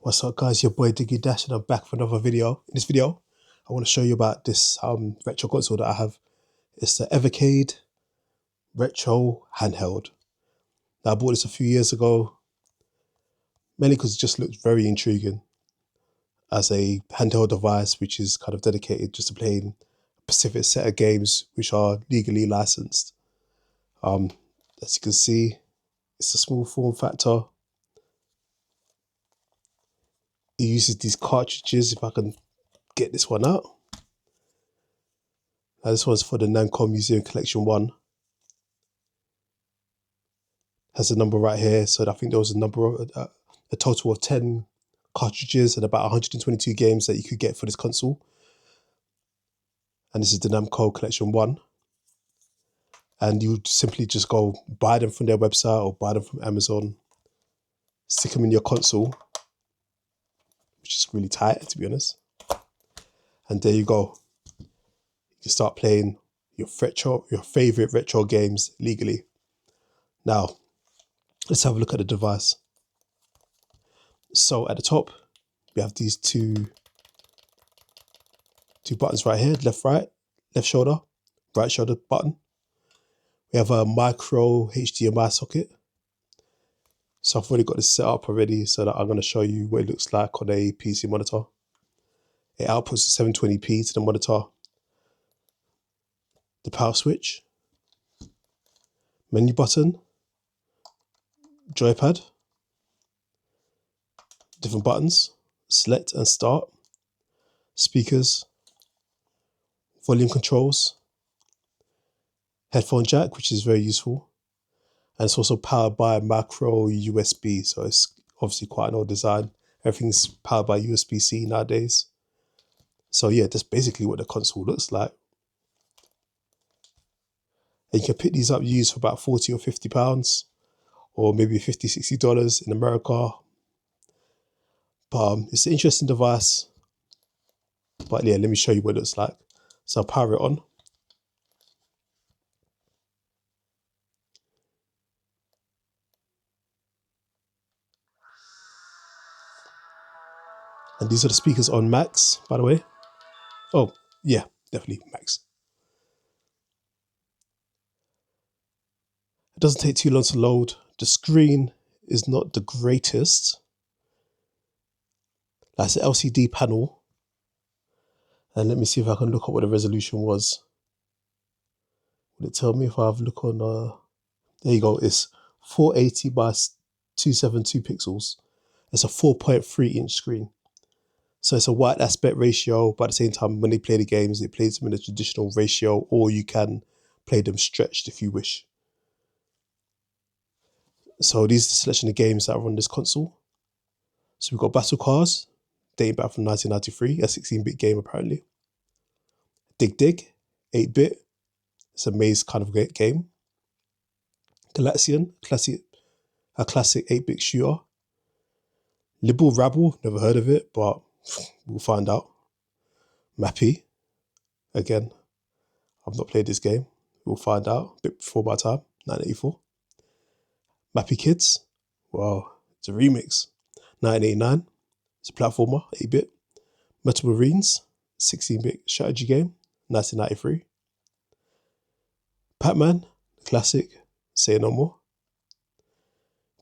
What's up, guys? Your boy Diggy Dash, and I'm back for another video. In this video, I want to show you about this retro console that I have. It's the Evercade Retro Handheld. Now, I bought this a few years ago, mainly because it just looks very intriguing as a handheld device, which is kind of dedicated just to playing a specific set of games which are legally licensed. As you can see, it's a small form factor. It uses these cartridges. If I can get this one out. Now, this one's for the Namco Museum Collection 1. Has a number right here, so I think there was a total of 10 cartridges and about 122 games that you could get for this console. And this is the Namco Collection 1. And you would simply just go buy them from their website or buy them from Amazon, stick them in your console, which is really tight, to be honest. And there you go. You can start playing your favorite retro games legally. Now, let's have a look at the device. So at the top, we have these two buttons right here, left, right, left shoulder, right shoulder button. We have a micro HDMI socket. So I've already got this set up already so that I'm going to show you what it looks like on a PC monitor. It outputs 720p to the monitor. The power switch, menu button, joypad, different buttons, select and start, speakers, volume controls, headphone jack, which is very useful. And it's also powered by micro USB, so it's obviously quite an old design. Everything's powered by USB-C nowadays. So yeah, that's basically what the console looks like. And you can pick these up used for about 40 or 50 pounds, or maybe $50, $60 in America. But it's an interesting device. But yeah, let me show you what it looks like. So I'll power it on. And these are the speakers on max, by the way. Oh, yeah, definitely max. It doesn't take too long to load. The screen is not the greatest. That's an LCD panel. And let me see if I can look up what the resolution was. Will it tell me if I have a look on... there you go. It's 480 by 272 pixels. It's a 4.3-inch screen. So it's a wide aspect ratio, but at the same time, when they play the games, it plays them in a traditional ratio, or you can play them stretched if you wish. So these are the selection of games that are on this console. So we've got Battle Cars, dating back from 1993, a 16-bit game apparently. Dig Dig, 8-bit. It's a maze kind of game. Galaxian, a classic 8-bit shooter. Libble Rabble, never heard of it, but we'll find out. Mappy, again, I've not played this game. We'll find out a bit before my time, 1984. Mappy Kids, wow, it's a remix. 1989, it's a platformer, 8-bit. Metal Marines, 16-bit strategy game, 1993. Pac-Man, classic, say no more.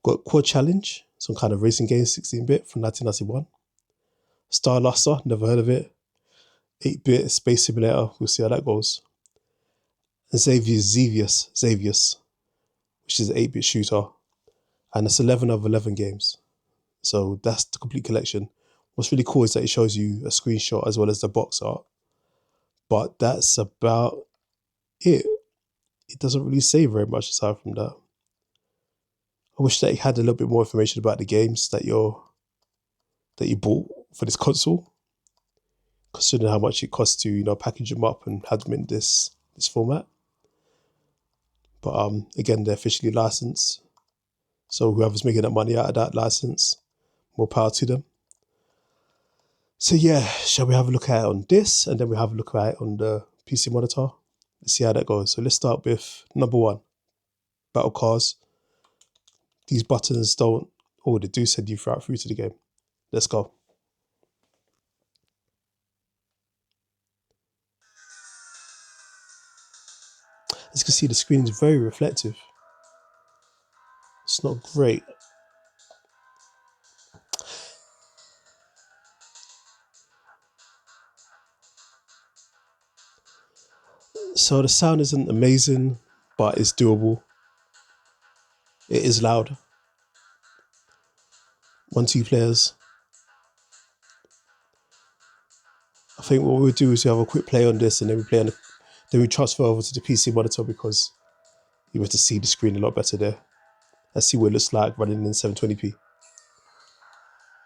Got Quad Challenge, some kind of racing game, 16-bit from 1991. Star Luster, never heard of it. 8-bit space simulator, we'll see how that goes. And Xavius, which is an 8-bit shooter. And it's 11 of 11 games. So that's the complete collection. What's really cool is that it shows you a screenshot as well as the box art. But that's about it. It doesn't really say very much aside from that. I wish that it had a little bit more information about the games that you bought for this console, considering how much it costs to package them up and have them in this format. But again, they're officially licensed, so whoever's making that money out of that license, more power to them. So yeah, shall we have a look at it on this, and then we have a look at it on the PC monitor? Let's see how that goes. So let's start with number 1, Battle Cars. These buttons they do send you through to the game. Let's go. As you can see, the screen is very reflective. It's not great. So the sound isn't amazing, but it's doable. It is loud. 1-2 players. I think what we'll do is we have a quick play on this, and then then we transfer over to the PC monitor because you have to see the screen a lot better there. Let's see what it looks like running in 720p.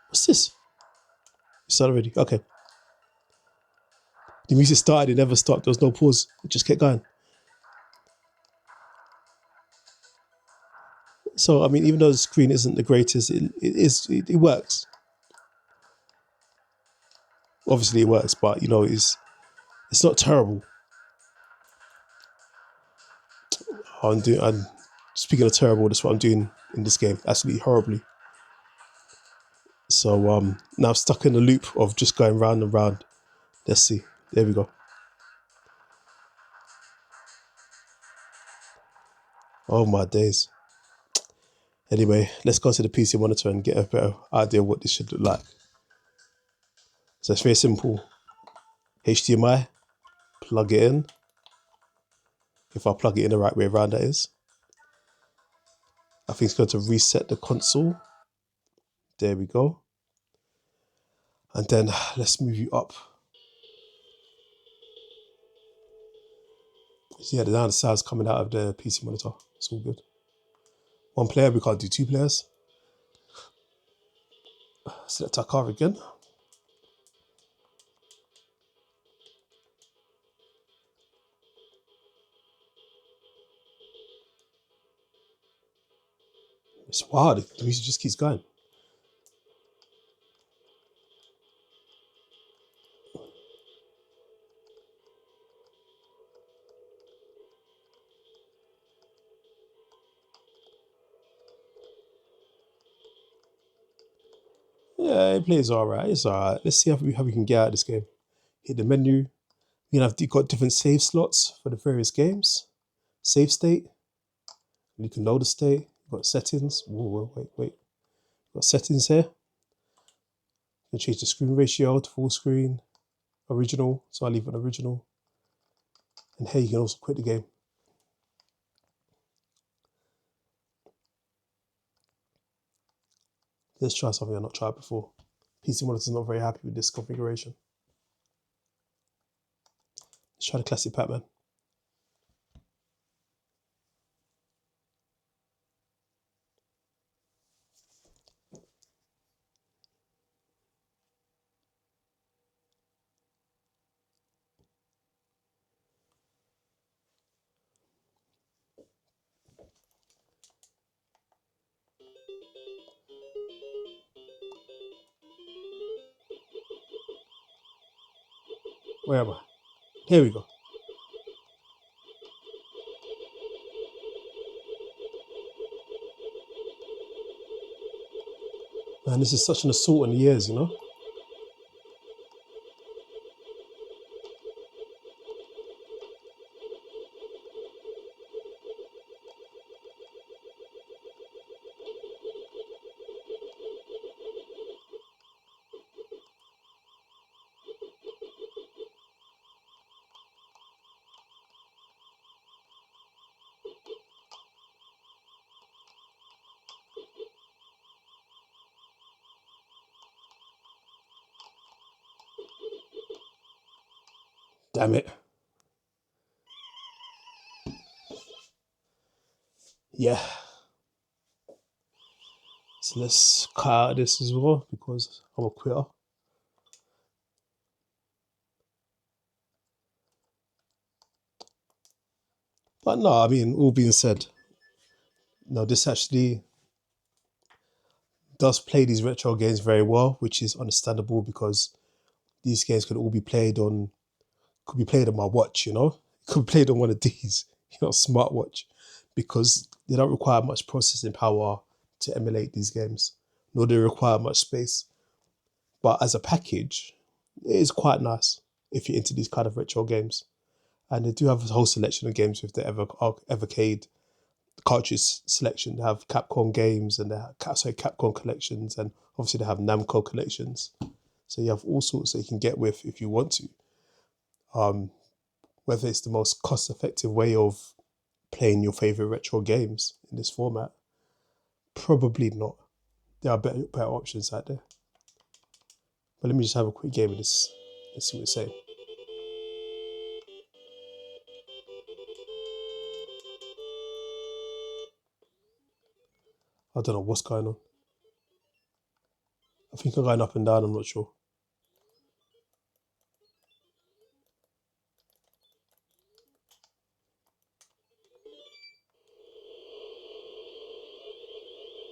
What's this? It started already. Okay. The music started, it never stopped. There was no pause. It just kept going. So, I mean, even though the screen isn't the greatest, it works. Obviously, it works, but it's not terrible. I'm speaking of terrible. That's what I'm doing in this game. Absolutely horribly. So now I'm stuck in a loop of just going round and round. Let's see. There we go. Oh my days. Anyway, let's go to the PC monitor and get a better idea of what this should look like. So it's very simple. HDMI, plug it in. If I plug it in the right way around, that is. I think it's going to reset the console. There we go. And then let's move you up. So yeah, now the sound's coming out of the PC monitor. It's all good. 1 player, we can't do 2 players. Select our car again. It's wild. The music just keeps going. Yeah, it plays all right. It's all right. Let's see how we can get out of this game. Hit the menu. You've got different save slots for the various games. Save state. You can load the state. You've got settings. Whoa, wait. You've got settings here. You can change the screen ratio to full screen. Original. So I'll leave it on original. And here you can also quit the game. Let's try something I've not tried before. PC monitor's not very happy with this configuration. Let's try the classic Pac-Man. Where am I? Here we go. Man, this is such an assault on the ears, Damn it. Yeah. So let's cut out this as well because I'm a quitter. But no, I mean, all being said, no, this actually does play these retro games very well, which is understandable because these games could all be played on, could be played on my watch, could be played on one of these, smartwatch, because they don't require much processing power to emulate these games, nor do they require much space. But as a package, it is quite nice if you're into these kind of retro games. And they do have a whole selection of games with the Evercade cartridge selection. They have Capcom games and they have Capcom collections, and obviously they have Namco collections. So you have all sorts that you can get with if you want to. Whether it's the most cost-effective way of playing your favorite retro games in this format, probably not. There are better options out there. But let me just have a quick game of this. Let's see what it's saying. I don't know what's going on. I think I'm going up and down, I'm not sure.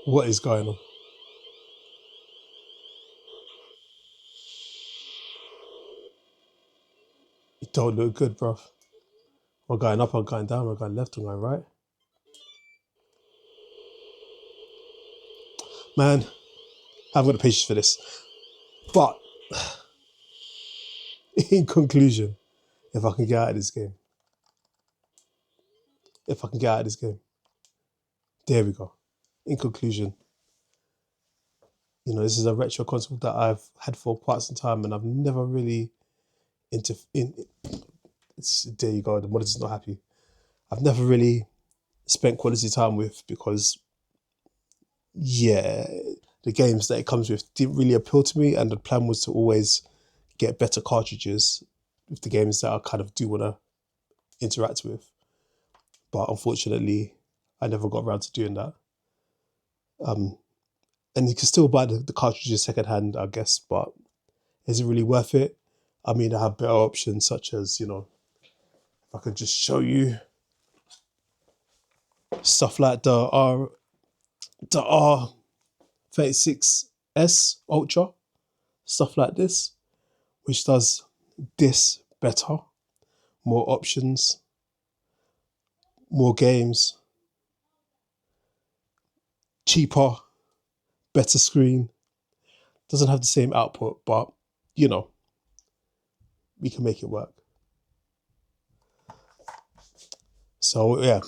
What is going on? It don't look good, bruv. Am I going up, I'm going down, am I going left, am I going right? Man, I haven't got the patience for this. But in conclusion, if I can get out of this game, there we go. In conclusion, this is a retro console that I've had for quite some time, and I've never really there you go. The monitor's not happy. I've never really spent quality time with because, yeah, the games that it comes with didn't really appeal to me, and the plan was to always get better cartridges with the games that I kind of do want to interact with. But unfortunately, I never got around to doing that. And you can still buy the cartridges secondhand, I guess, but is it really worth it? I mean, I have better options such as, if I could just show you stuff like the R36S Ultra, stuff like this, which does this better, more options, more games, cheaper, better screen. Doesn't have the same output, but we can make it work. So yeah,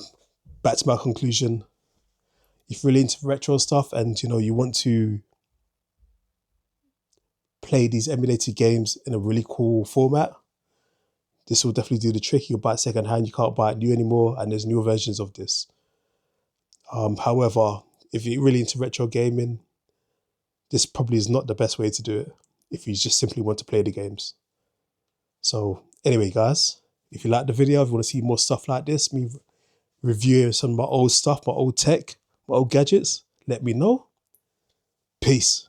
back to my conclusion. If you're really into retro stuff and you want to play these emulated games in a really cool format, this will definitely do the trick. You buy it secondhand, you can't buy it new anymore, and there's newer versions of this. However, if you're really into retro gaming, this probably is not the best way to do it if you just simply want to play the games. So anyway, guys, if you like the video, if you want to see more stuff like this, me reviewing some of my old stuff, my old tech, my old gadgets, let me know. Peace.